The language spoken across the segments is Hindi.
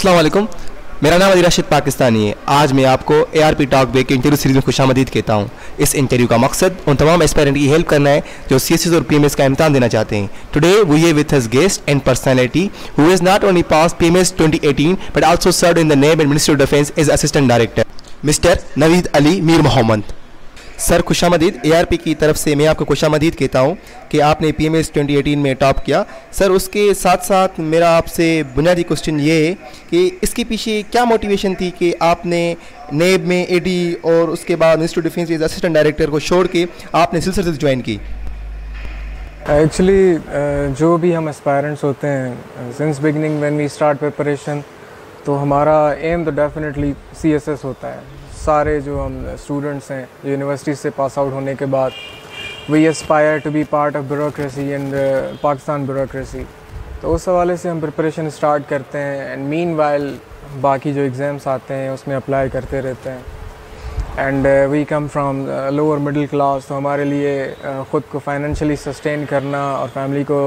अस्सलाम वालेकुम। मेरा नाम अली राशिद पाकिस्तानी है। आज मैं आपको ARP टॉक वे के इंटरव्यू सीरीज़ में खुशामदीद कहता हूँ। इस इंटरव्यू का मकसद उन तमाम एस्पायरेंट की हेल्प करना है जो CSS और PMS का इम्तिहान देना चाहते हैं। Today we have with his guest and personality who is not only pass PMS 2018 but also served in the NAB and ministry of defence as assistant director, mister Naveed Ali Mir Mohammad. Sir खुशामदीद। ARP की तरफ से मैं आपको खुशामदीद कहता हूँ कि आपने PMS 2018 में टॉप किया। सर उसके साथ साथ मेरा आपसे बुनियादी क्वेश्चन ये है कि इसके पीछे क्या मोटिवेशन थी कि आपने नेब में AD और उसके बाद ministry of defence as assistant director को छोड़ के आपने सिलसिले से ज्वाइन की? एक्चुअली जो भी हम एस्पायरेंट्स होते हैं since beginning when we start preparation, तो हमारा एम तो डेफिनेटली CSS होता है। सारे जो हम स्टूडेंट्स हैं यूनिवर्सिटी से पास आउट होने के बाद we aspire to be part of bureaucracy and Pakistan bureaucracy, तो उस हवाले से हम प्रिपरेशन स्टार्ट करते हैं एंड मीनवाइल बाकी जो एग्ज़ाम्स आते हैं उसमें अप्लाई करते रहते हैं। And we come from lower middle class, तो हमारे लिए ख़ुद को फाइनेंशियली सस्टेन करना और फैमिली को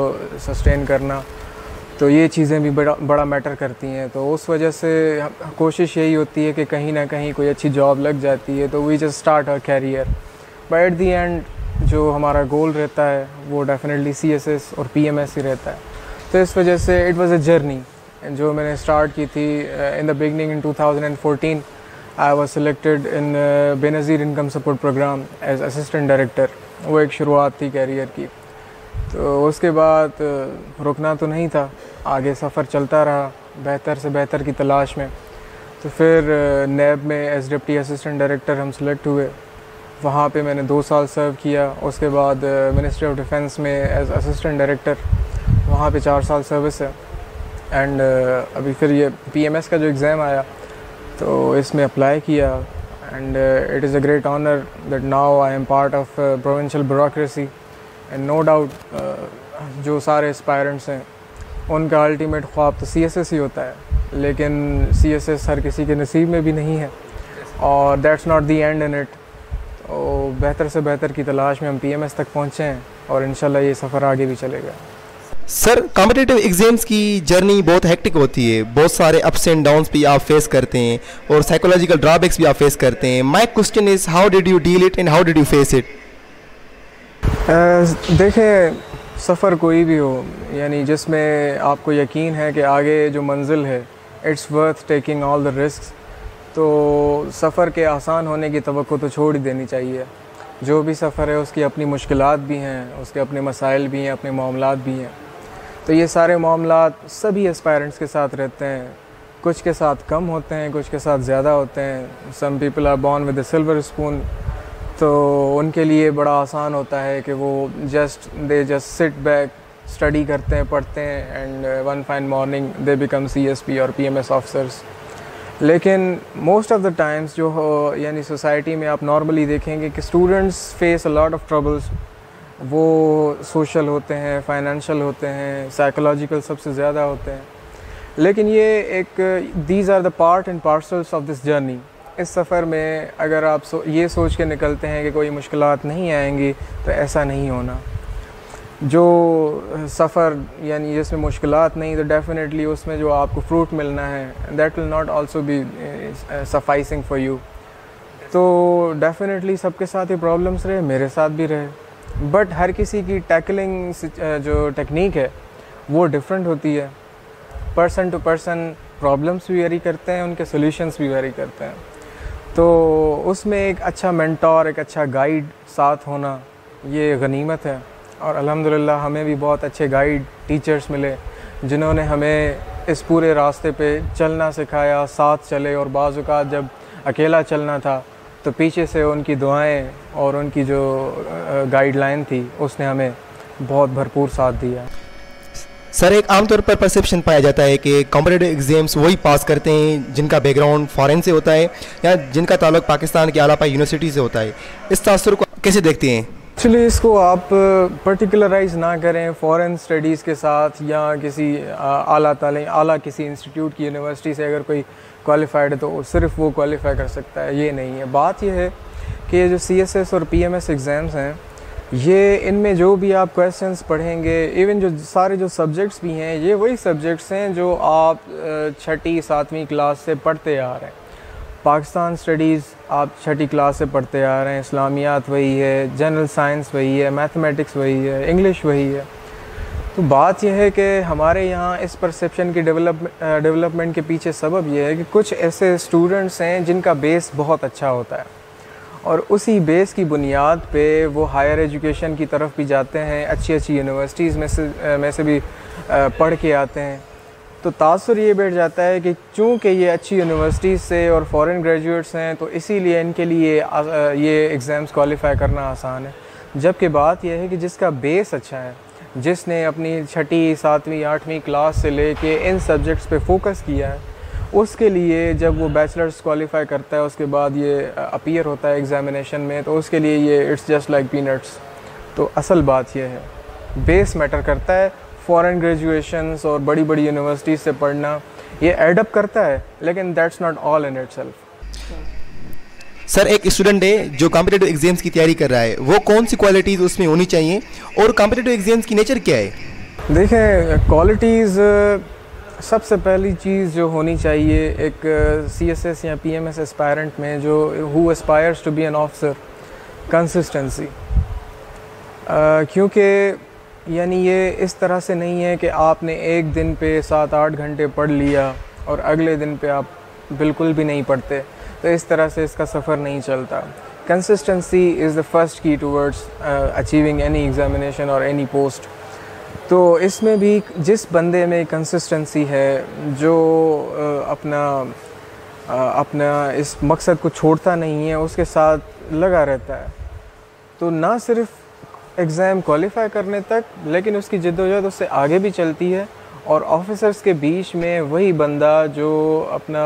सस्टेन करना, तो ये चीज़ें भी बड़ा मैटर करती हैं। तो उस वजह से कोशिश यही होती है कि कहीं ना कहीं कोई अच्छी जॉब लग जाती है तो we just start our career, but at the end जो हमारा गोल रहता है वो डेफिनेटली CSS और PMS ही रहता है। तो इस वजह से इट वाज अ जर्नी जो मैंने स्टार्ट की थी in the beginning in 2014। I was selected in Benazir income support programme as assistant director. वो एक शुरुआत थी कैरियर की। तो उसके बाद रुकना तो नहीं था, आगे सफ़र चलता रहा बेहतर से बेहतर की तलाश में। तो फिर नेब में एज डिप्टी असिस्टेंट डायरेक्टर हम सेलेक्ट हुए। वहाँ पे मैंने 2 साल सर्व किया। उसके बाद मिनिस्ट्री ऑफ डिफेंस में एज असिस्टेंट डायरेक्टर, वहाँ पे 4 साल सर्विस है। एंड अभी फिर ये PMS का जो एग्ज़ाम आया तो इसमें अप्लाई किया and it is a great honour that now I am part of provincial bureaucracy. And no doubt जो सारे एस्पायरेंट्स हैं उनका अल्टीमेट ख्वाब तो CSS ही होता है, लेकिन CSS हर किसी के नसीब में भी नहीं है और that's not the and in it. तो बेहतर से बेहतर की तलाश में हम PMS तक पहुँचे हैं और इंशाल्लाह ये सफ़र आगे भी चलेगा। सर कॉम्पिटिटिव एग्जाम्स की जर्नी बहुत हेक्टिक होती है, बहुत सारे अप्स एंड डाउन्स भी आप फेस करते हैं और साइकोलॉजिकल ड्रॉबैक्स भी आप फेस करते हैं। My question is how did you deal it and how did you face it? देखें, सफ़र कोई भी हो, यानी जिसमें आपको यकीन है कि आगे जो मंजिल है it's worth taking all the risk, तो सफ़र के आसान होने की तवक्को तो छोड़ ही देनी चाहिए। जो भी सफ़र है उसकी अपनी मुश्किलात भी हैं, उसके अपने मसाइल भी हैं, अपने मामलात भी हैं। तो ये सारे मामलात सभी एस्पायरेंट्स के साथ रहते हैं, कुछ के साथ कम होते हैं, कुछ के साथ ज़्यादा होते हैं। Some people are born with a silver spoon, तो उनके लिए बड़ा आसान होता है कि वो they just sit back, study करते हैं, पढ़ते हैं and one fine morning they become CSP और PMS ऑफिसर्स। लेकिन मोस्ट ऑफ द टाइम्स जो हो, यानी सोसाइटी में आप नॉर्मली देखेंगे कि students face a lot of troubles. वो सोशल होते हैं, फाइनेंशियल होते हैं, साइकोलॉजिकल सबसे ज़्यादा होते हैं। लेकिन ये एक these are the part and parcels of this journey. इस सफ़र में अगर आप ये सोच के निकलते हैं कि कोई मुश्किलात नहीं आएंगी, तो ऐसा नहीं होना। जो सफ़र यानी जिसमें मुश्किलात नहीं, तो डेफिनेटली उसमें जो आपको फ्रूट मिलना है that will not also be sufficing for you. तो डेफिनेटली सबके साथ ही प्रॉब्लम्स रहे, मेरे साथ भी रहे, बट हर किसी की टैकलिंग जो टेक्निक है वो डिफरेंट होती है। पर्सन टू पर्सन प्रॉब्लम्स भी वेरी करते हैं, उनके सॉल्यूशंस भी वेरी करते हैं। तो उसमें एक अच्छा मेंटोर, एक अच्छा गाइड साथ होना ये गनीमत है। और अल्हम्दुलिल्लाह हमें भी बहुत अच्छे गाइड टीचर्स मिले जिन्होंने हमें इस पूरे रास्ते पे चलना सिखाया, साथ चले। और बाज़ औक़ात जब अकेला चलना था तो पीछे से उनकी दुआएं और उनकी जो गाइडलाइन थी उसने हमें बहुत भरपूर साथ दिया। सर एक आमतौर पर परसेप्शन पाया जाता है कि कॉम्पिटिटिव एग्जाम्स वही पास करते हैं जिनका बैकग्राउंड फॉरेन से होता है या जिनका ताल्लुक पाकिस्तान के आला पाई यूनिवर्सिटी से होता है। इस तासुर को कैसे देखते हैं? एक्चुअली इसको आप पर्टिकुलराइज ना करें फॉरेन स्टडीज़ के साथ या किसी आला किसी इंस्टीट्यूट की यूनिवर्सिटी से अगर कोई क्वालिफाइड है तो सिर्फ वो क्वालिफाई कर सकता है, ये नहीं है। बात यह है कि जो CSS और PMS एग्ज़ाम्स हैं ये इनमें जो भी आप क्वेश्चंस पढ़ेंगे, इवन जो सारे जो सब्जेक्ट्स भी हैं, ये वही सब्जेक्ट्स हैं जो आप छठी 7वीं क्लास से पढ़ते आ रहे हैं। पाकिस्तान स्टडीज़ आप छठी क्लास से पढ़ते आ रहे हैं, इस्लामियात वही है, जनरल साइंस वही है, मैथमेटिक्स वही है, इंग्लिश वही है। तो बात यह है कि हमारे यहाँ इस परसेप्शन की डेवलपमेंट के पीछे सबब यह है कि कुछ ऐसे स्टूडेंट्स हैं जिनका बेस बहुत अच्छा होता है और उसी बेस की बुनियाद पे वो हायर एजुकेशन की तरफ भी जाते हैं, अच्छी अच्छी यूनिवर्सिटीज़ में से भी पढ़ के आते हैं। तो तासुर ये बैठ जाता है कि चूँकि ये अच्छी यूनिवर्सिटीज़ से और फॉरेन ग्रेजुएट्स हैं तो इसीलिए इनके लिए ये एग्ज़ाम्स क्वालिफ़ाई करना आसान है। जबकि बात यह है कि जिसका बेस अच्छा है, जिसने अपनी छठी 7वीं 8वीं क्लास से लेके इन सब्जेक्ट्स पे फोकस किया है, उसके लिए जब वो बैचलर्स क्वालिफ़ाई करता है उसके बाद ये अपीयर होता है एग्ज़ामिनेशन में, तो उसके लिए ये इट्स जस्ट लाइक पीनट्स। तो असल बात यह है, बेस मैटर करता है। फॉरेन ग्रेजुएशंस और बड़ी बड़ी यूनिवर्सिटीज़ से पढ़ना ये एडअप करता है, लेकिन that's not all in itself. Sir, एक स्टूडेंट है जो कॉम्पिटिटिव एग्जाम्स की तैयारी कर रहा है, वो कौन सी क्वालिटीज़ उसमें होनी चाहिए और कॉम्पिटिटिव एग्जाम्स की नेचर क्या है? देखें, क्वालिटीज़ सबसे पहली चीज़ जो होनी चाहिए एक CSS या PMS एस्पायरेंट में, जो who aspires to be an officer, consistency. क्योंकि यानी ये इस तरह से नहीं है कि आपने एक दिन पे 7-8 घंटे पढ़ लिया और अगले दिन पे आप बिल्कुल भी नहीं पढ़ते, तो इस तरह से इसका सफ़र नहीं चलता। कंसिस्टेंसी इज़ द फर्स्ट की टूवर्ड्स अचीविंग एनी एग्ज़ामिनेशन और एनी पोस्ट। तो इसमें भी जिस बंदे में कंसिस्टेंसी है, जो अपना इस मकसद को छोड़ता नहीं है, उसके साथ लगा रहता है, तो ना सिर्फ एग्ज़ाम क्वालिफ़ाई करने तक, लेकिन उसकी जिद्दोजहद उससे आगे भी चलती है। और ऑफिसर्स के बीच में वही बंदा जो अपना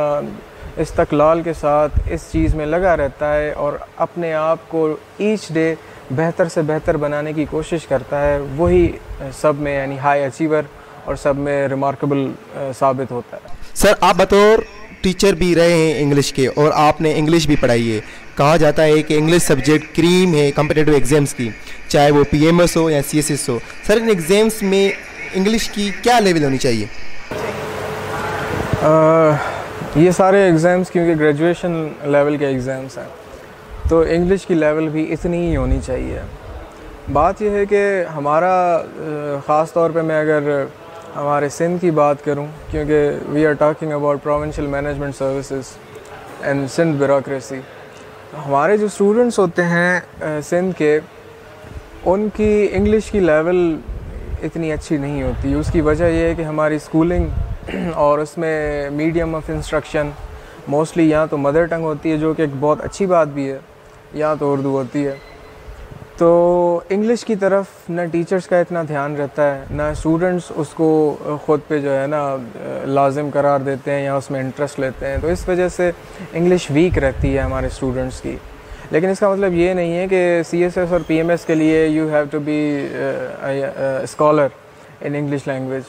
इस्तक़लाल के साथ इस चीज़ में लगा रहता है और अपने आप को ईच डे बेहतर से बेहतर बनाने की कोशिश करता है, वही सब में यानी हाई अचीवर और सब में रिमार्केबल साबित होता है। सर, आप बतौर टीचर भी रहे हैं इंग्लिश के और आपने इंग्लिश भी पढ़ाई है। कहा जाता है कि इंग्लिश सब्जेक्ट क्रीम है कॉम्पिटिटिव एग्ज़ाम्स की, चाहे वो PMS हो या CSS हो। सर, इन एग्ज़ाम्स में इंग्लिश की क्या लेवल होनी चाहिए? ये सारे एग्ज़ाम्स क्योंकि ग्रेजुएशन लेवल के एग्ज़ाम्स हैं, तो इंग्लिश की लेवल भी इतनी ही होनी चाहिए। बात यह है कि हमारा ख़ास तौर पे मैं अगर हमारे सिंध की बात करूं, क्योंकि we are talking about provincial management services and Sindh bureaucracy, हमारे जो स्टूडेंट्स होते हैं सिंध के, उनकी इंग्लिश की लेवल इतनी अच्छी नहीं होती। उसकी वजह यह है कि हमारी स्कूलिंग और उसमें मीडियम ऑफ इंस्ट्रक्शन मोस्टली या तो मदर टंग होती है, जो कि एक बहुत अच्छी बात भी है, या तो उर्दू होती है। तो इंग्लिश की तरफ ना टीचर्स का इतना ध्यान रहता है, ना स्टूडेंट्स उसको ख़ुद पे जो है ना लाजिम करार देते हैं या उसमें इंटरेस्ट लेते हैं। तो इस वजह से इंग्लिश वीक रहती है हमारे स्टूडेंट्स की। लेकिन इसका मतलब ये नहीं है कि CSS और PMS के लिए you have to be scholar in English language.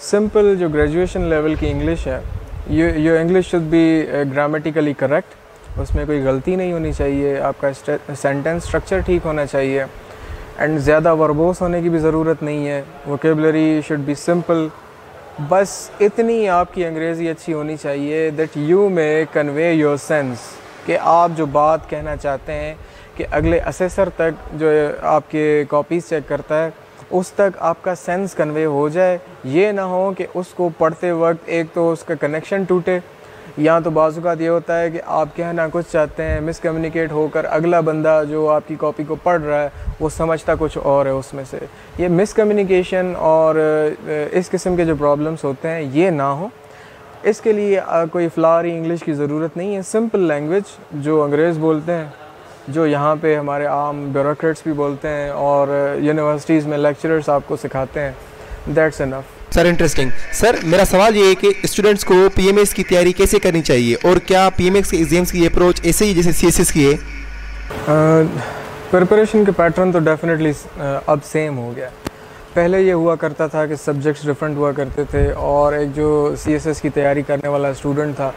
Simple जो ग्रेजुएशन लेवल की इंग्लिश है, your English should be grammatically correct, उसमें कोई गलती नहीं होनी चाहिए, आपका सेंटेंस स्ट्रक्चर ठीक होना चाहिए, एंड ज़्यादा वर्बोस होने की भी ज़रूरत नहीं है। Vocabulary should be simple. बस इतनी आपकी अंग्रेज़ी अच्छी होनी चाहिए that you may convey your sense, कि आप जो बात कहना चाहते हैं कि अगले असेसर तक जो आपके कॉपीज़ चेक करता है उस तक आपका सेंस कन्वे हो जाए। ये ना हो कि उसको पढ़ते वक्त एक तो उसका कनेक्शन टूटे, या तो बाज़-औक़ात ये होता है कि आप कहना कुछ चाहते हैं, मिसकम्युनिकेट होकर अगला बंदा जो आपकी कॉपी को पढ़ रहा है वो समझता कुछ और है उसमें से। ये मिसकम्युनिकेशन और इस किस्म के जो प्रॉब्लम्स होते हैं ये ना हो, इसके लिए कोई फ्लावरी इंग्लिश की ज़रूरत नहीं है। सिंपल लैंग्वेज जो अंग्रेज़ बोलते हैं, जो यहाँ पे हमारे आम ब्यूरोक्रेट्स भी बोलते हैं और यूनिवर्सिटीज़ में लेक्चरर्स आपको सिखाते हैं, that's enough. Sir, interesting. Sir, मेरा सवाल ये है कि स्टूडेंट्स को PMS की तैयारी कैसे करनी चाहिए और क्या PMS के एग्ज़ाम्स की अप्रोच ऐसे ही जैसे CSS की है? प्रिपरेशन के पैटर्न तो डेफिनेटली अब सेम हो गया। पहले ये हुआ करता था कि सब्जेक्ट्स डिफरेंट हुआ करते थे और एक जो CSS की तैयारी करने वाला स्टूडेंट था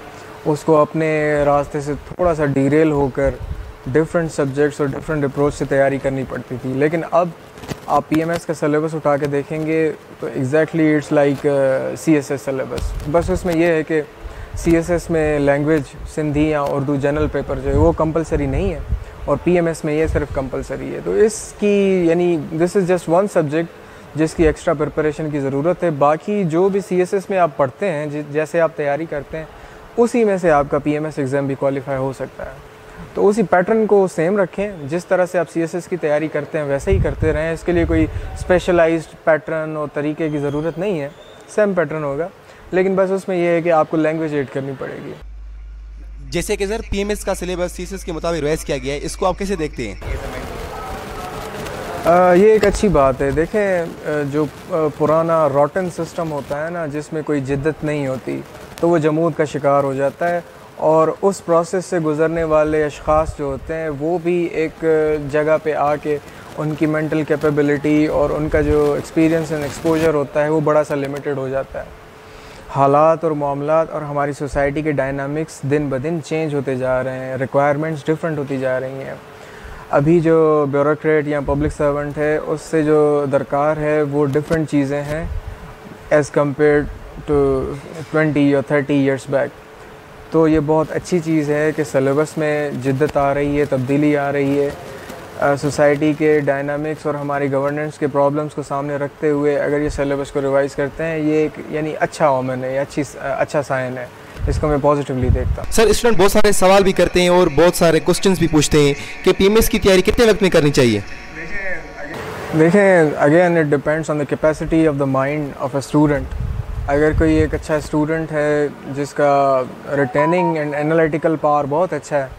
उसको अपने रास्ते से थोड़ा सा डीरेल होकर डिफरेंट सब्जेक्ट्स और डिफरेंट अप्रोच से तैयारी करनी पड़ती थी। लेकिन अब आप पीएमएस का सिलेबस उठा के देखेंगे तो exactly it's like CSS syllabus. बस उसमें यह है कि सीएसएस में लैंग्वेज सिंधी या उर्दू जनरल पेपर जो है वो कंपलसरी नहीं है, और पीएमएस में ये सिर्फ कंपलसरी है। तो इसकी यानी this is just one subject जिसकी एक्स्ट्रा प्रिपरेशन की ज़रूरत है। बाकी जो भी सीएसएस में आप पढ़ते हैं, जैसे आप तैयारी करते हैं, उसी में से आपका पीएमएस एग्ज़ाम भी क्वालिफाई हो सकता है। तो उसी पैटर्न को सेम रखें, जिस तरह से आप सीएसएस की तैयारी करते हैं वैसे ही करते रहें। इसके लिए कोई स्पेशलाइज्ड पैटर्न और तरीके की ज़रूरत नहीं है, सेम पैटर्न होगा, लेकिन बस उसमें यह है कि आपको लैंग्वेज ऐड करनी पड़ेगी। जैसे कि सर पीएमएस का सिलेबस सीएसएस के मुताबिक रिवाइज किया गया है, इसको आप कैसे देखते हैं? ये एक अच्छी बात है। देखें, जो पुराना रॉटन सिस्टम होता है ना, जिसमें कोई जिद्दत नहीं होती, तो वो जमूद का शिकार हो जाता है, और उस प्रोसेस से गुज़रने वाले अशख़ास जो होते हैं वो भी एक जगह पे आके उनकी मेंटल कैपेबिलिटी और उनका जो एक्सपीरियंस एंड एक्सपोजर होता है वो बड़ा सा लिमिटेड हो जाता है। हालात और मामलात और हमारी सोसाइटी के डायनामिक्स दिन ब दिन चेंज होते जा रहे हैं, रिक्वायरमेंट्स डिफरेंट होती जा रही हैं। अभी जो ब्यूरोक्रेट या पब्लिक सर्वेंट है उससे जो दरकार है वो डिफरेंट चीज़ें हैं एज़ कम्पेयर टू 20 या 30 ईयर्स बैक। तो ये बहुत अच्छी चीज़ है कि सिलेबस में जिद्दत आ रही है, तब्दीली आ रही है। सोसाइटी के डायनामिक्स और हमारी गवर्नेंस के प्रॉब्लम्स को सामने रखते हुए अगर ये सिलेबस को रिवाइज़ करते हैं, ये एक यानी अच्छा ओमेन है, अच्छा साइन है। इसको मैं पॉजिटिवली देखता हूँ। सर स्टूडेंट बहुत सारे सवाल भी करते हैं और बहुत सारे क्वेश्चंस भी पूछते हैं कि पीएमएस की तैयारी कितने वक्त में करनी चाहिए? देखें, again it depends on the capacity of the mind of a student. अगर कोई एक अच्छा स्टूडेंट है जिसका रिटेनिंग एंड एनालिटिकल पावर बहुत अच्छा है,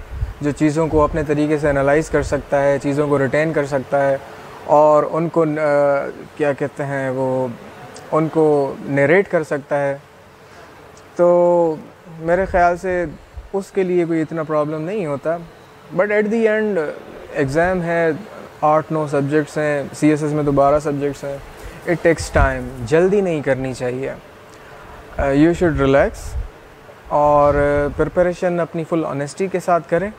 जो चीज़ों को अपने तरीके से एनालाइज़ कर सकता है, चीज़ों को रिटेन कर सकता है और उनको क्या कहते हैं वो उनको नरेट कर सकता है, तो मेरे ख़्याल से उसके लिए कोई इतना प्रॉब्लम नहीं होता। But at the and exam है, 8-9 सब्जेक्ट्स हैं, सीएसएस में तो 12 सब्जेक्ट्स हैं। इट टेक्स टाइम, जल्दी नहीं करनी चाहिए। यू शुड रिलैक्स और प्रिपरेशन अपनी फुल ऑनेस्टी के साथ करें,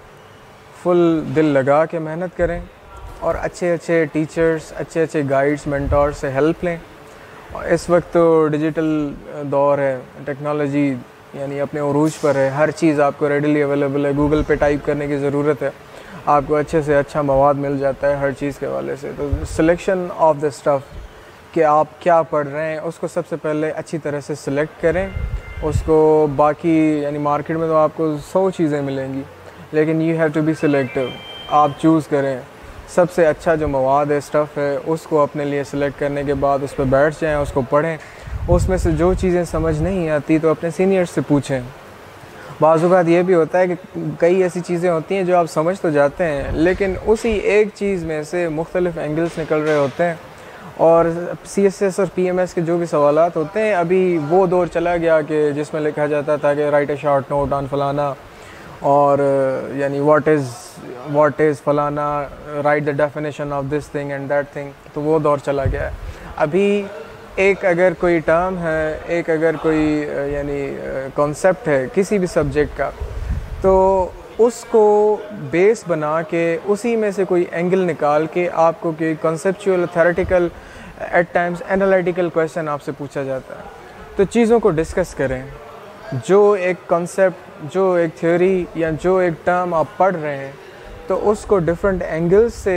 फुल दिल लगा के मेहनत करें और अच्छे अच्छे टीचर्स, अच्छे अच्छे गाइड्स, मेंटोर से हेल्प लें। इस वक्त तो डिजिटल दौर है, टेक्नोलॉजी यानी अपने उरूज पर है, हर चीज़ आपको रेडिली अवेलेबल है। गूगल पे टाइप करने की ज़रूरत है, आपको अच्छे से अच्छा मवाद मिल जाता है हर चीज़ के हवाले से। तो सिलेक्शन ऑफ द स्टफ़ कि आप क्या पढ़ रहे हैं उसको सबसे पहले अच्छी तरह से सिलेक्ट करें। उसको बाकी यानी मार्केट में तो आपको 100 चीज़ें मिलेंगी, लेकिन you have to be selective. आप चूज़ करें सबसे अच्छा जो मवाद है, स्टफ़ है, उसको अपने लिए सिलेक्ट करने के बाद उस पर बैठ जाएँ, उसको पढ़ें। उसमें से जो चीज़ें समझ नहीं आती तो अपने सीनियर्स से पूछें। बाज़ औक़ात ये भी होता है कि कई ऐसी चीज़ें होती हैं जो आप समझ तो जाते हैं, लेकिन उसी एक चीज़ में से मुख्तलिफ़ एंगल्स निकल रहे होते हैं। और सीएसएस और पीएमएस के जो भी सवालात होते हैं, अभी वो दौर चला गया कि जिसमें लिखा जाता था कि right A short note on फलाना, और यानी व्हाट इज़ फलाना, right the definition of this thing and that thing. तो वो दौर चला गया है। अभी एक अगर कोई टर्म है, एक अगर कोई यानी कॉन्सेप्ट है किसी भी सब्जेक्ट का, तो उसको बेस बना के उसी में से कोई एंगल निकाल के आपको कोई conceptual, theoretical, at times analytical question आपसे पूछा जाता है। तो चीज़ों को डिस्कस करें। जो एक कॉन्सेप्ट, जो एक थ्योरी या जो एक टर्म आप पढ़ रहे हैं, तो उसको डिफरेंट एंगल्स से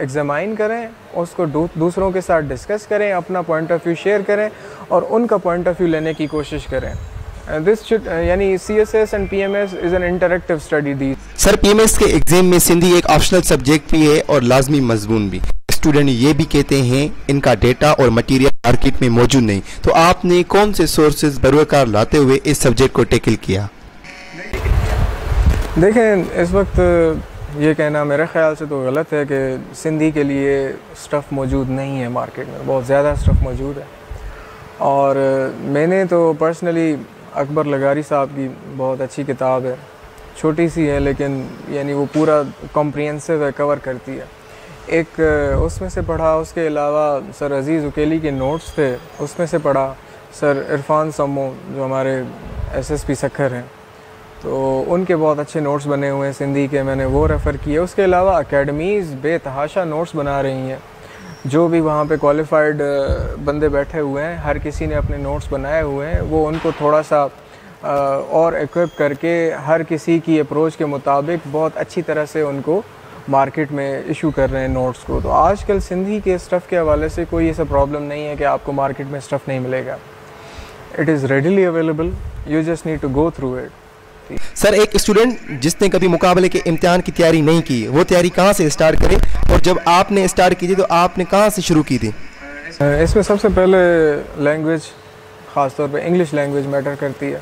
एग्जामाइन करें, उसको दूसरों के साथ डिस्कस करें, अपना पॉइंट ऑफ व्यू शेयर करें और उनका पॉइंट ऑफ व्यू लेने की कोशिश करें। दिस शुड यानी CSS and PMS is an interactive study. The sir PMS के एग्जाम में सिंधी एक ऑप्शनल सब्जेक्ट भी है और लाजमी मजमून भी। स्टूडेंट ये भी कहते हैं इनका डेटा और मटेरियल मार्केट में मौजूद नहीं, तो आपने कौन से सोर्सेज बरवकार लाते हुए इस सब्जेक्ट को टैकल किया? देखें, इस वक्त ये कहना मेरे ख़्याल से तो गलत है कि सिंधी के लिए स्टफ़ मौजूद नहीं है मार्केट में। बहुत ज़्यादा स्टफ़ मौजूद है। और मैंने तो पर्सनली अकबर लगारी साहब की बहुत अच्छी किताब है, छोटी सी है लेकिन यानी वो पूरा कॉम्प्रिहेंसिव है, कवर करती है। एक उसमें से पढ़ा, उसके अलावा सर अज़ीज़ उकेली के नोट्स थे, उसमें से पढ़ा। सर इरफान सम्मो जो हमारे एसएसपी सखर हैं, तो उनके बहुत अच्छे नोट्स बने हुए हैं सिंधी के, मैंने वो रेफ़र किए। उसके अलावा अकेडमीज़ बेतहाशा नोट्स बना रही हैं, जो भी वहाँ पे क्वालिफ़ाइड बंदे बैठे हुए हैं, हर किसी ने अपने नोट्स बनाए हुए हैं। वो उनको थोड़ा सा और इक्विप करके हर किसी की अप्रोच के मुताबिक बहुत अच्छी तरह से उनको मार्केट में इशू कर रहे हैं नोट्स को। तो आजकल सिंधी के स्टफ़ के हवाले से कोई ऐसा प्रॉब्लम नहीं है कि आपको मार्केट में स्टफ़ नहीं मिलेगा। It is readily available, you just need to go through it. Sir, एक स्टूडेंट जिसने कभी मुकाबले के इम्तिहान की तैयारी नहीं की, वो तैयारी कहाँ से स्टार्ट करे, और जब आपने स्टार्ट की थी तो आपने कहाँ से शुरू की थी? इसमें सबसे पहले लैंग्वेज, ख़ास तौर पे इंग्लिश लैंग्वेज मैटर करती है।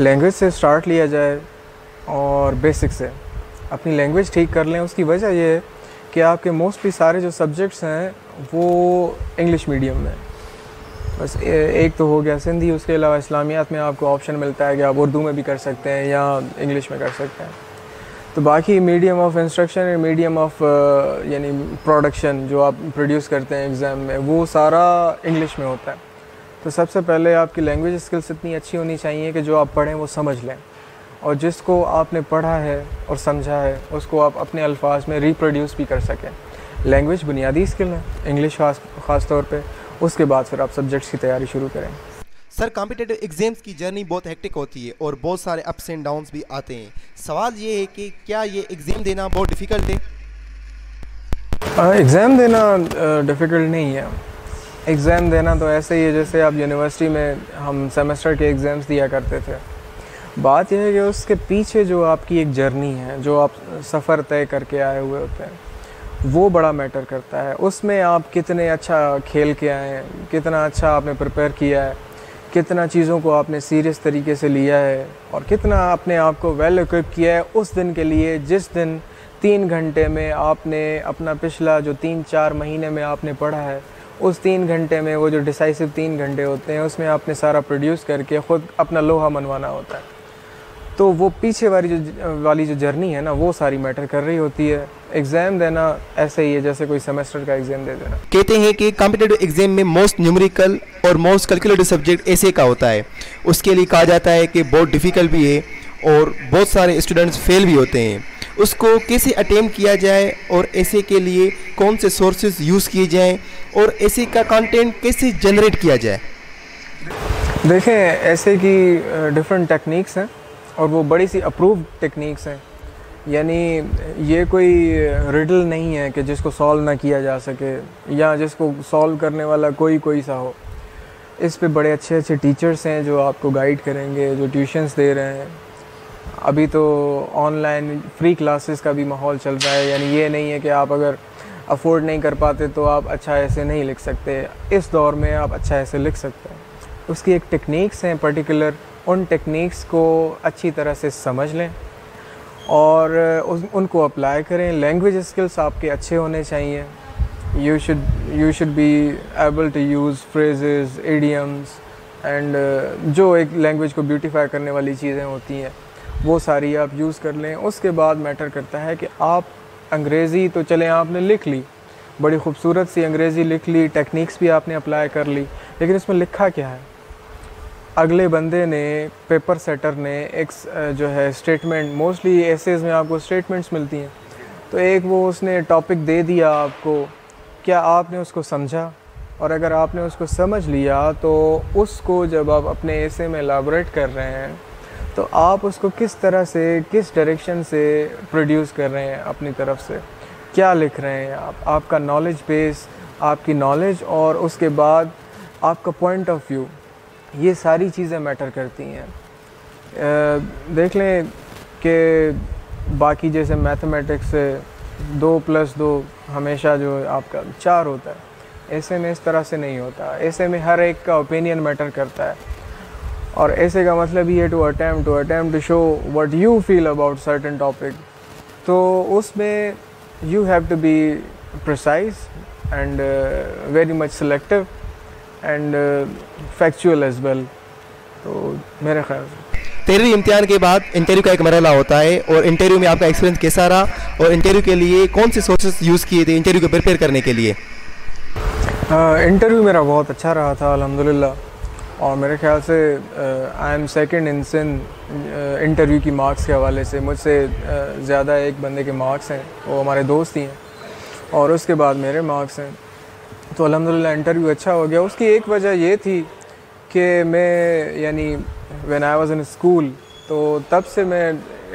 लैंग्वेज से स्टार्ट लिया जाए और बेसिक से अपनी लैंग्वेज ठीक कर लें। उसकी वजह यह है कि आपके मोस्टली सारे जो सब्जेक्ट्स हैं वो इंग्लिश मीडियम में, बस एक तो हो गया सिंधी, उसके अलावा इस्लामियात में आपको ऑप्शन मिलता है कि आप उर्दू में भी कर सकते हैं या इंग्लिश में कर सकते हैं। तो बाकी medium of instruction, medium of यानी प्रोडक्शन जो आप प्रोड्यूस करते हैं एग्ज़ाम में, वो सारा इंग्लिश में होता है। तो सबसे पहले आपकी लैंग्वेज स्किल्स इतनी अच्छी होनी चाहिए कि जो आप पढ़ें वो समझ लें, और जिसको आपने पढ़ा है और समझा है उसको आप अपने अल्फाज में रिप्रोड्यूस भी कर सकें। लैंग्वेज बुनियादी स्किल है, इंग्लिश ख़ास तौर पे। उसके बाद फिर आप सब्जेक्ट्स की तैयारी शुरू करें। सर, कॉम्पिटिटिव एग्ज़ाम्स की जर्नी बहुत हेक्टिक होती है और बहुत सारे अप्स एंड डाउन्स भी आते हैं। सवाल ये है कि क्या ये एग्ज़ाम देना बहुत डिफ़िकल्ट है? एग्ज़ाम देना डिफ़िकल्ट नहीं है। एग्ज़ाम देना तो ऐसे ही है जैसे आप यूनिवर्सिटी में हम सेमेस्टर के एग्ज़ाम्स दिया करते थे। बात यह है कि उसके पीछे जो आपकी एक जर्नी है, जो आप सफ़र तय करके आए हुए होते हैं, वो बड़ा मैटर करता है। उसमें आप कितने अच्छा खेल के आए हैं, कितना अच्छा आपने प्रिपेयर किया है, कितना चीज़ों को आपने सीरियस तरीके से लिया है, और कितना अपने आप को वेल इक्विप किया है उस दिन के लिए जिस दिन 3 घंटे में आपने अपना पिछला जो 3-4 महीने में आपने पढ़ा है, उस 3 घंटे में, वो जो डिसाइसिव 3 घंटे होते हैं, उसमें आपने सारा प्रोड्यूस करके ख़ुद अपना लोहा मनवाना होता है। तो वो पीछे वाली जो जर्नी है ना, वो सारी मैटर कर रही होती है। एग्ज़ाम देना ऐसे ही है जैसे कोई सेमेस्टर का एग्ज़ाम दे देना। कहते हैं कि कॉम्पिटिटिव एग्ज़ाम में मोस्ट न्यूमेरिकल और मोस्ट कैलकुलेटिव सब्जेक्ट ऐसे का होता है। उसके लिए कहा जाता है कि बहुत डिफ़िकल्ट भी है और बहुत सारे स्टूडेंट्स फेल भी होते हैं। उसको कैसे अटेम्प्ट किया जाए और ऐसे के लिए कौन से सोर्सेज यूज़ किए जाएँ और ऐसे का कंटेंट कैसे जनरेट किया जाए? देखें, ऐसे की डिफरेंट टेक्निक्स हैं और वो बड़ी सी अप्रूव्ड टेक्निक्स हैं। यानी ये कोई रिडल नहीं है कि जिसको सॉल्व ना किया जा सके या जिसको सॉल्व करने वाला कोई सा हो। इस पे बड़े अच्छे अच्छे टीचर्स हैं जो आपको गाइड करेंगे, जो ट्यूशन्स दे रहे हैं। अभी तो ऑनलाइन फ्री क्लासेस का भी माहौल चल रहा है। यानी ये नहीं है कि आप अगर अफोर्ड नहीं कर पाते तो आप अच्छा ऐसे नहीं लिख सकते। इस दौर में आप अच्छा ऐसे लिख सकते हैं। उसकी एक टेक्निक्स हैं पर्टिकुलर, उन टेक्निक्स को अच्छी तरह से समझ लें और उनको अप्लाई करें। लैंग्वेज स्किल्स आपके अच्छे होने चाहिए। You should be able to use phrases, idioms and जो एक लैंग्वेज को ब्यूटीफाई करने वाली चीज़ें होती हैं वो सारी आप यूज़ कर लें। उसके बाद मैटर करता है कि आप अंग्रेज़ी तो चलें आपने लिख ली, बड़ी खूबसूरत सी अंग्रेज़ी लिख ली, टेक्निक्स भी आपने अप्लाई कर ली, लेकिन इसमें लिखा क्या है? अगले बंदे ने, पेपर सेटर ने एक जो है स्टेटमेंट, मोस्टली एसेज में आपको स्टेटमेंट्स मिलती हैं, तो एक वो उसने टॉपिक दे दिया आपको, क्या आपने उसको समझा? और अगर आपने उसको समझ लिया तो उसको जब आप अपने एसे में एलाबोरेट कर रहे हैं तो आप उसको किस तरह से, किस डायरेक्शन से प्रोड्यूस कर रहे हैं, अपनी तरफ से क्या लिख रहे हैं आपका नॉलेज बेस, आपकी नॉलेज और उसके बाद आपका पॉइंट ऑफ व्यू, ये सारी चीज़ें मैटर करती हैं। देख लें कि बाकी जैसे मैथमेटिक्स से 2 + 2 हमेशा जो आपका 4 होता है, ऐसे में इस तरह से नहीं होता। ऐसे में हर एक का ओपिनियन मैटर करता है और ऐसे का मतलब ही है to attempt to show what you feel about certain topic. तो उसमें you have to be precise and very much selective and factual as well. तो मेरे ख्याल से 13वीं इम्तिहान के बाद इंटरव्यू का एक मरहला होता है और इंटरव्यू में आपका एक्सपीरियंस कैसा रहा और इंटरव्यू के लिए कौन से सोर्सेस यूज़ किए थे इंटरव्यू को प्रिपेयर करने के लिए? इंटरव्यू मेरा बहुत अच्छा रहा था अल्हम्दुलिल्लाह। और मेरे ख्याल से I am second in Sindh interview की मार्क्स के हवाले से। मुझसे ज़्यादा एक बंदे के मार्क्स हैं, वो हमारे दोस्त ही हैं, और उसके बाद मेरे मार्क्स हैं। तो अल्हम्दुलिल्लाह इंटरव्यू अच्छा हो गया। उसकी एक वजह ये थी कि मैं यानी when I was in school, तो तब से मैं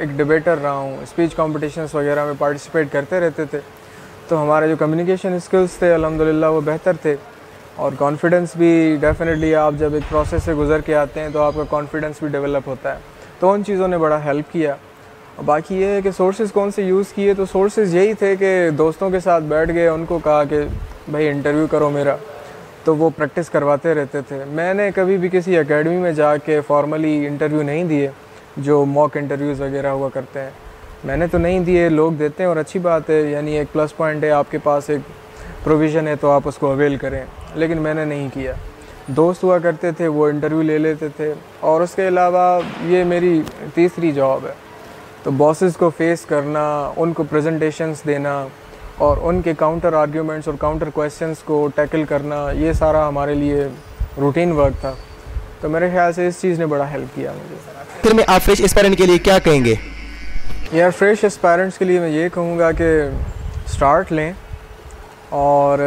एक डिबेटर रहा हूँ, स्पीच कॉम्पिटिशन्स वगैरह में पार्टिसिपेट करते रहते थे। तो हमारे जो कम्युनिकेशन स्किल्स थे अल्हम्दुलिल्लाह वो बेहतर थे, और कॉन्फिडेंस भी डेफिनेटली आप जब एक प्रोसेस से गुज़र के आते हैं तो आपका कॉन्फिडेंस भी डेवलप होता है। तो उन चीज़ों ने बड़ा हेल्प किया। और बाकी ये है कि सोर्सेज़ कौन से यूज़ किए, तो सोर्सेज़ यही थे कि दोस्तों के साथ बैठ गए, उनको कहा कि भाई इंटरव्यू करो मेरा, तो वो प्रैक्टिस करवाते रहते थे। मैंने कभी भी किसी एकेडमी में जाके फॉर्मली इंटरव्यू नहीं दिए, जो मॉक इंटरव्यूज़ वगैरह हुआ करते हैं, मैंने तो नहीं दिए। लोग देते हैं और अच्छी बात है, यानी एक प्लस पॉइंट है, आपके पास एक प्रोविज़न है तो आप उसको अवेल करें, लेकिन मैंने नहीं किया। दोस्त हुआ करते थे, वो इंटरव्यू ले लेते थे। और उसके अलावा ये मेरी तीसरी जॉब है, तो बॉसेस को फेस करना, उनको प्रेजेंटेशंस देना और उनके काउंटर आर्ग्यूमेंट्स और काउंटर क्वेश्चंस को टैकल करना, ये सारा हमारे लिए रूटीन वर्क था। तो मेरे ख्याल से इस चीज़ ने बड़ा हेल्प किया मुझे। फिर में आप फ्रेश एस्पायरेंट के लिए क्या कहेंगे? यार फ्रेश एस्पायरेंट्स के लिए मैं ये कहूँगा कि स्टार्ट लें, और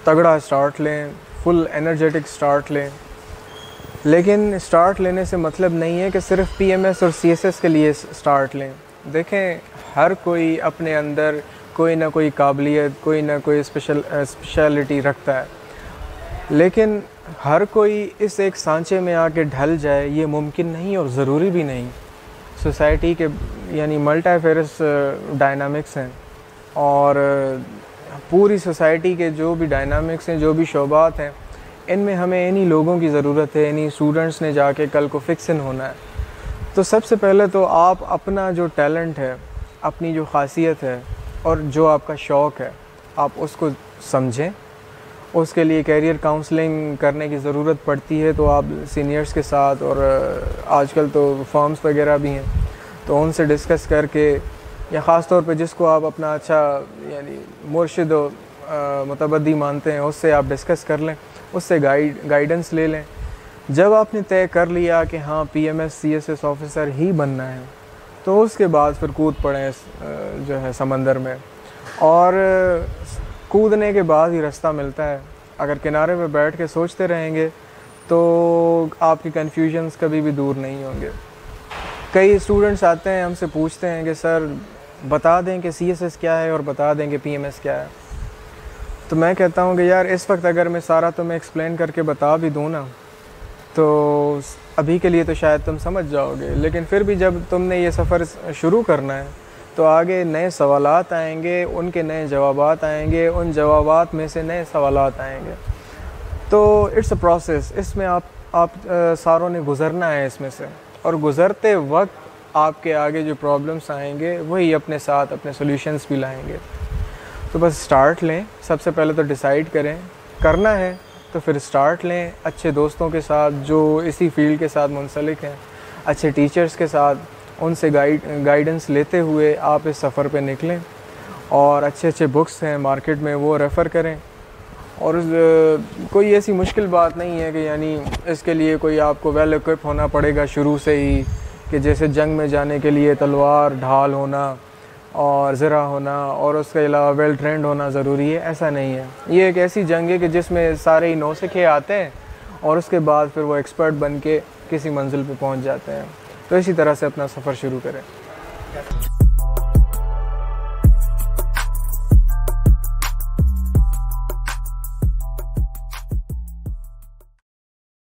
तगड़ा स्टार्ट लें, फुल एनर्जेटिक स्टार्ट लें। लेकिन स्टार्ट लेने से मतलब नहीं है कि सिर्फ पीएमएस और सीएसएस के लिए स्टार्ट लें। देखें, हर कोई अपने अंदर कोई ना कोई काबिलियत, कोई ना कोई स्पेशलिटी रखता है, लेकिन हर कोई इस एक सांचे में आके ढल जाए ये मुमकिन नहीं और ज़रूरी भी नहीं। सोसाइटी के यानी मल्टीफेरस डायनामिक्स हैं, और पूरी सोसाइटी के जो भी डायनामिक्स हैं, जो भी शोबात हैं, इनमें हमें इन्हीं लोगों की ज़रूरत है। इन्हीं स्टूडेंट्स ने जाके कल को फिक्स इन होना है। तो सबसे पहले तो आप अपना जो टैलेंट है, अपनी जो ख़ासियत है और जो आपका शौक़ है, आप उसको समझें। उसके लिए कैरियर काउंसलिंग करने की ज़रूरत पड़ती है, तो आप सीनियर्स के साथ, और आजकल तो फॉर्म्स वगैरह भी हैं, तो उनसे डिस्कस करके, या ख़ास तौर पे जिसको आप अपना अच्छा यानी मुर्शिद मुतबद्दी मानते हैं, उससे आप डिस्कस कर लें, उससे गाइडेंस ले लें। जब आपने तय कर लिया कि हाँ पीएमएस सीएसएस ऑफिसर ही बनना है, तो उसके बाद फिर कूद पड़ें जो है समंदर में, और कूदने के बाद ही रास्ता मिलता है। अगर किनारे पे बैठ के सोचते रहेंगे तो आपकी कन्फ्यूजन्स कभी भी दूर नहीं होंगे। कई स्टूडेंट्स आते हैं, हमसे पूछते हैं कि सर बता दें कि सीएसएस क्या है और बता दें कि पीएमएस क्या है। तो मैं कहता हूँ कि यार इस वक्त अगर मैं सारा तुम्हें एक्सप्लेन करके बता भी दूँ ना, तो अभी के लिए तो शायद तुम समझ जाओगे, लेकिन फिर भी जब तुमने ये सफ़र शुरू करना है तो आगे नए सवालात आएंगे, उनके नए जवाबात आएंगे, उन जवाबात में से नए सवालात आएंगे। तो इट्स अ प्रोसेस, इसमें आप सारों ने गुज़रना है इसमें से, और गुज़रते वक्त आपके आगे जो प्रॉब्लम्स आएंगे वही अपने साथ अपने सॉल्यूशंस भी लाएंगे। तो बस स्टार्ट लें। सबसे पहले तो डिसाइड करें करना है, तो फिर स्टार्ट लें अच्छे दोस्तों के साथ जो इसी फील्ड के साथ मुंसलिक हैं, अच्छे टीचर्स के साथ, उनसे गाइडेंस लेते हुए आप इस सफ़र पे निकलें, और अच्छे बुक्स हैं मार्केट में वो रेफ़र करें। और कोई ऐसी मुश्किल बात नहीं है कि यानी इसके लिए कोई आपको वेल इक्विप होना पड़ेगा शुरू से ही, कि जैसे जंग में जाने के लिए तलवार ढाल होना और ज़रा होना और उसके अलावा वेल ट्रेंड होना ज़रूरी है, ऐसा नहीं है। ये एक ऐसी जंग है कि जिसमें सारे ही नौसिखे आते हैं और उसके बाद फिर वो एक्सपर्ट बन के किसी मंजिल पे पहुंच जाते हैं। तो इसी तरह से अपना सफ़र शुरू करें।